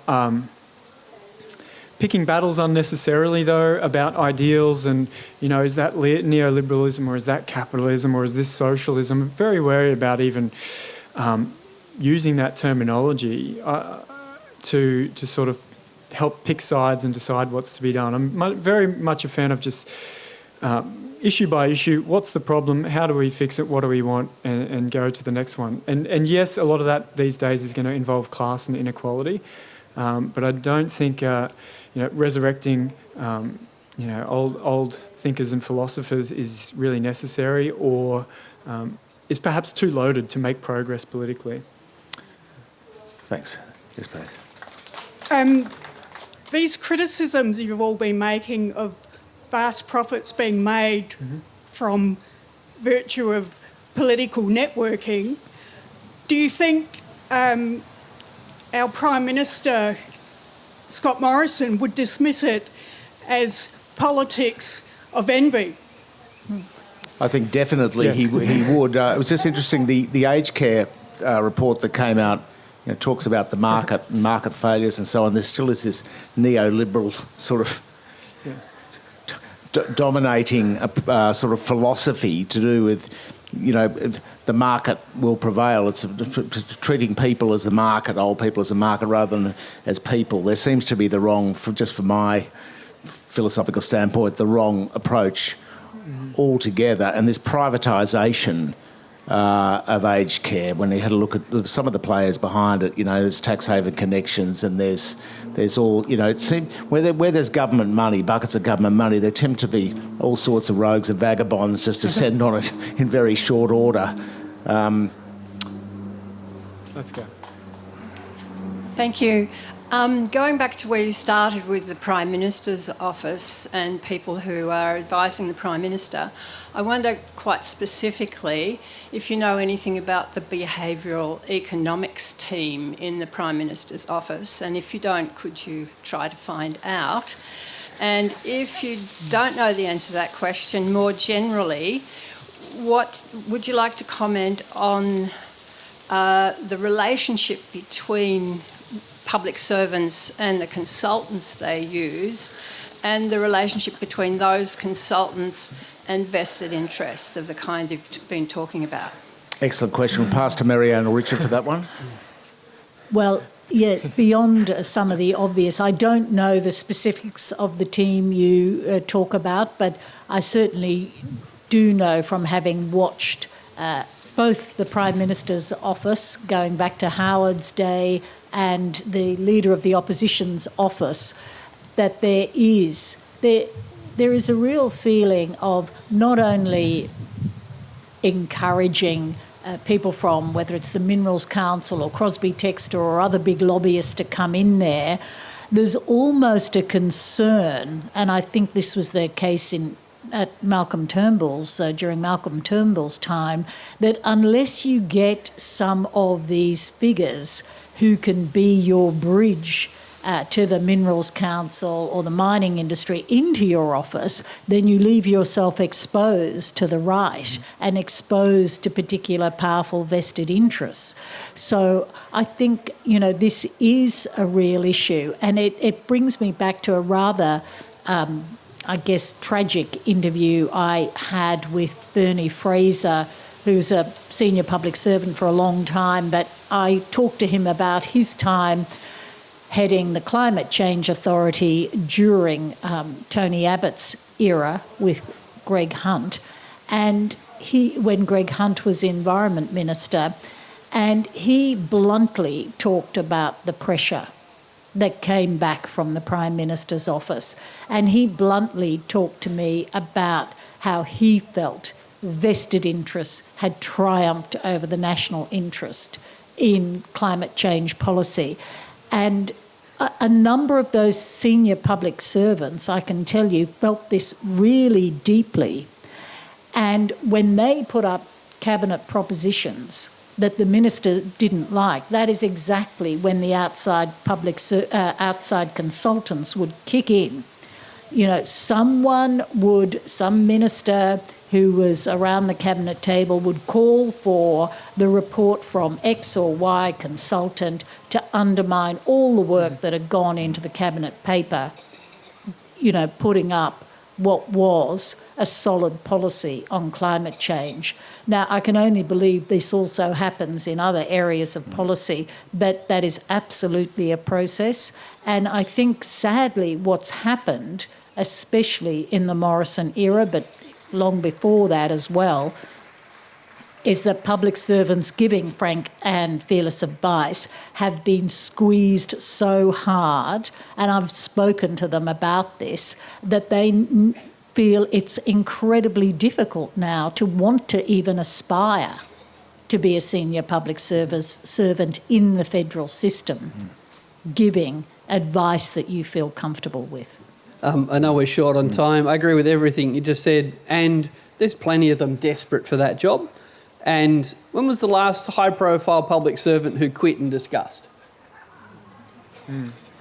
D: picking battles unnecessarily, though, about ideals and, is that neoliberalism or is that capitalism or is this socialism? I'm very wary about even using that terminology to sort of help pick sides and decide what's to be done. I'm very much a fan of just issue by issue, what's the problem, how do we fix it, what do we want, and go to the next one. And yes, a lot of that these days is going to involve class and inequality, but I don't think resurrecting old thinkers and philosophers is really necessary, or is perhaps too loaded to make progress politically.
A: Thanks. Yes, please.
H: These criticisms you've all been making of vast profits being made from virtue of political networking, do you think our Prime Minister, Scott Morrison, would dismiss it as politics of envy?
A: I think definitely
D: Yes.
A: he would. It was just interesting, the aged care report that came out talks about the market failures and so on. There still is this neoliberal sort of dominating sort of philosophy to do with, the market will prevail. It's treating people as the market, old people as a market rather than as people. There seems to be the wrong, just from my philosophical standpoint, the wrong approach altogether. And this privatisation of aged care, when you had a look at some of the players behind it, there's tax haven connections and there's all, it seems where there's government money, buckets of government money, there tend to be all sorts of rogues and vagabonds just descend on it in very short order.
D: Let's go.
I: Thank you. Going back to where you started with the Prime Minister's office and people who are advising the Prime Minister, I wonder quite specifically if you know anything about the behavioural economics team in the Prime Minister's office, and if you don't, could you try to find out? And if you don't know the answer to that question, more generally, what would you like to comment on the relationship between public servants and the consultants they use, and the relationship between those consultants and vested interests of the kind you've been talking about?
A: Excellent question. We'll pass to Marianne or Richard for that one.
B: Well, yeah, beyond some of the obvious, I don't know the specifics of the team you talk about, but I certainly do know from having watched both the Prime Minister's office, going back to Howard's day, and the Leader of the Opposition's office, that there is a real feeling of not only encouraging people from, whether it's the Minerals Council or Crosby Textor or other big lobbyists, to come in there. There's almost a concern, and I think this was the case at Malcolm Turnbull's, during Malcolm Turnbull's time, that unless you get some of these figures who can be your bridge to the Minerals Council or the mining industry into your office, then you leave yourself exposed to the right and exposed to particular powerful vested interests. So I think, this is a real issue, and it brings me back to a rather, tragic interview I had with Bernie Fraser, who's a senior public servant for a long time, but I talked to him about his time heading the Climate Change Authority during Tony Abbott's era with Greg Hunt, and when Greg Hunt was Environment Minister, and he bluntly talked about the pressure that came back from the Prime Minister's office, and he bluntly talked to me about how he felt vested interests had triumphed over the national interest in climate change policy. And a number of those senior public servants, I can tell you, felt this really deeply. And when they put up cabinet propositions that the minister didn't like, that is exactly when the outside outside consultants would kick in. You know, some minister who was around the cabinet table would call for the report from X or Y consultant to undermine all the work that had gone into the cabinet paper, you know, putting up what was a solid policy on climate change. Now, I can only believe this also happens in other areas of policy, but that is absolutely a process. And I think, sadly, what's happened, especially in the Morrison era, but long before that as well, is that public servants giving frank and fearless advice have been squeezed so hard, and I've spoken to them about this, that they feel it's incredibly difficult now to want to even aspire to be a senior public servant in the federal system, giving advice that you feel comfortable with.
C: I know we're short on time. I agree with everything you just said, and there's plenty of them desperate for that job. And when was the last high-profile public servant who quit in disgust?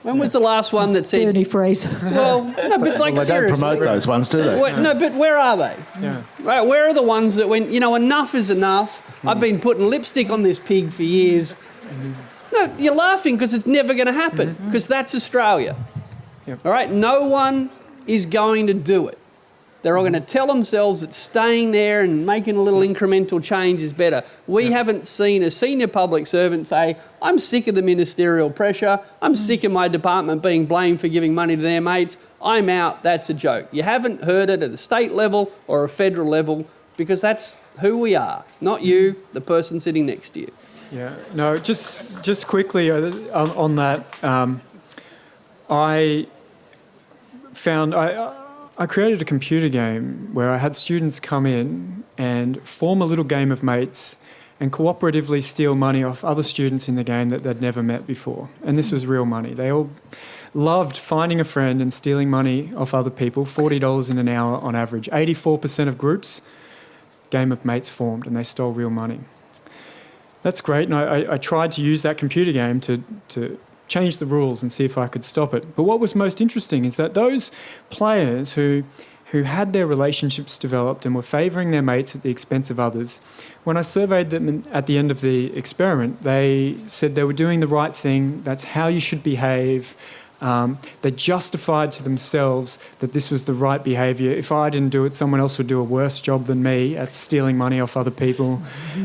C: When was the last one that said...
B: Bernie Fraser.
C: Well, no, but like
A: Well, they don't
C: seriously.
A: promote those ones, do they?
C: No, but where are they?
D: Yeah.
C: Right, where are the ones that went, you know, enough is enough. I've been putting lipstick on this pig for years. No, you're laughing because it's never going to happen, because that's Australia.
D: Yep.
C: All right, no one is going to do it. They're all going to tell themselves that staying there and making a little incremental change is better. We haven't seen a senior public servant say, I'm sick of the ministerial pressure, I'm sick of my department being blamed for giving money to their mates, I'm out, that's a joke. You haven't heard it at a state level or a federal level, because that's who we are, not you, the person sitting next to you.
D: Yeah, no, just quickly on that, I created a computer game where I had students come in and form a little game of mates and cooperatively steal money off other students in the game that they'd never met before. And this was real money. They all loved finding a friend and stealing money off other people, $40 in an hour on average. 84% of groups, game of mates formed, and they stole real money. That's great, and I tried to use that computer game to change the rules and see if I could stop it. But what was most interesting is that those players who had their relationships developed and were favouring their mates at the expense of others, when I surveyed them at the end of the experiment, they said they were doing the right thing, that's how you should behave. They justified to themselves that this was the right behaviour. If I didn't do it, someone else would do a worse job than me at stealing money off other people.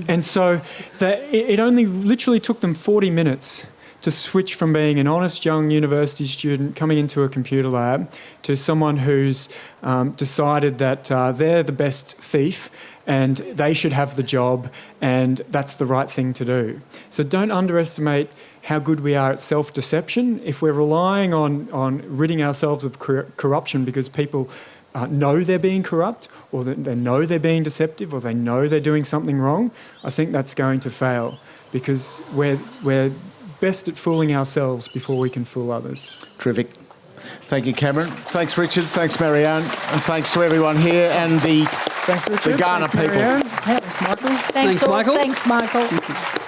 D: And so it only literally took them 40 minutes to switch from being an honest young university student coming into a computer lab to someone who's decided that they're the best thief and they should have the job and that's the right thing to do. So don't underestimate how good we are at self-deception. If we're relying on ridding ourselves of corruption because people know they're being corrupt or they know they're being deceptive or they know they're doing something wrong, I think that's going to fail because we're best at fooling ourselves before we can fool others.
A: Terrific. Thank you, Cameron. Thanks, Richard. Thanks, Marianne. And thanks to everyone here and the
D: Thanks, Richard.
A: Ghana
D: Thanks,
A: people.
D: Marianne.
B: Thanks, Michael.
C: Thanks, Michael.
B: Thanks, Michael.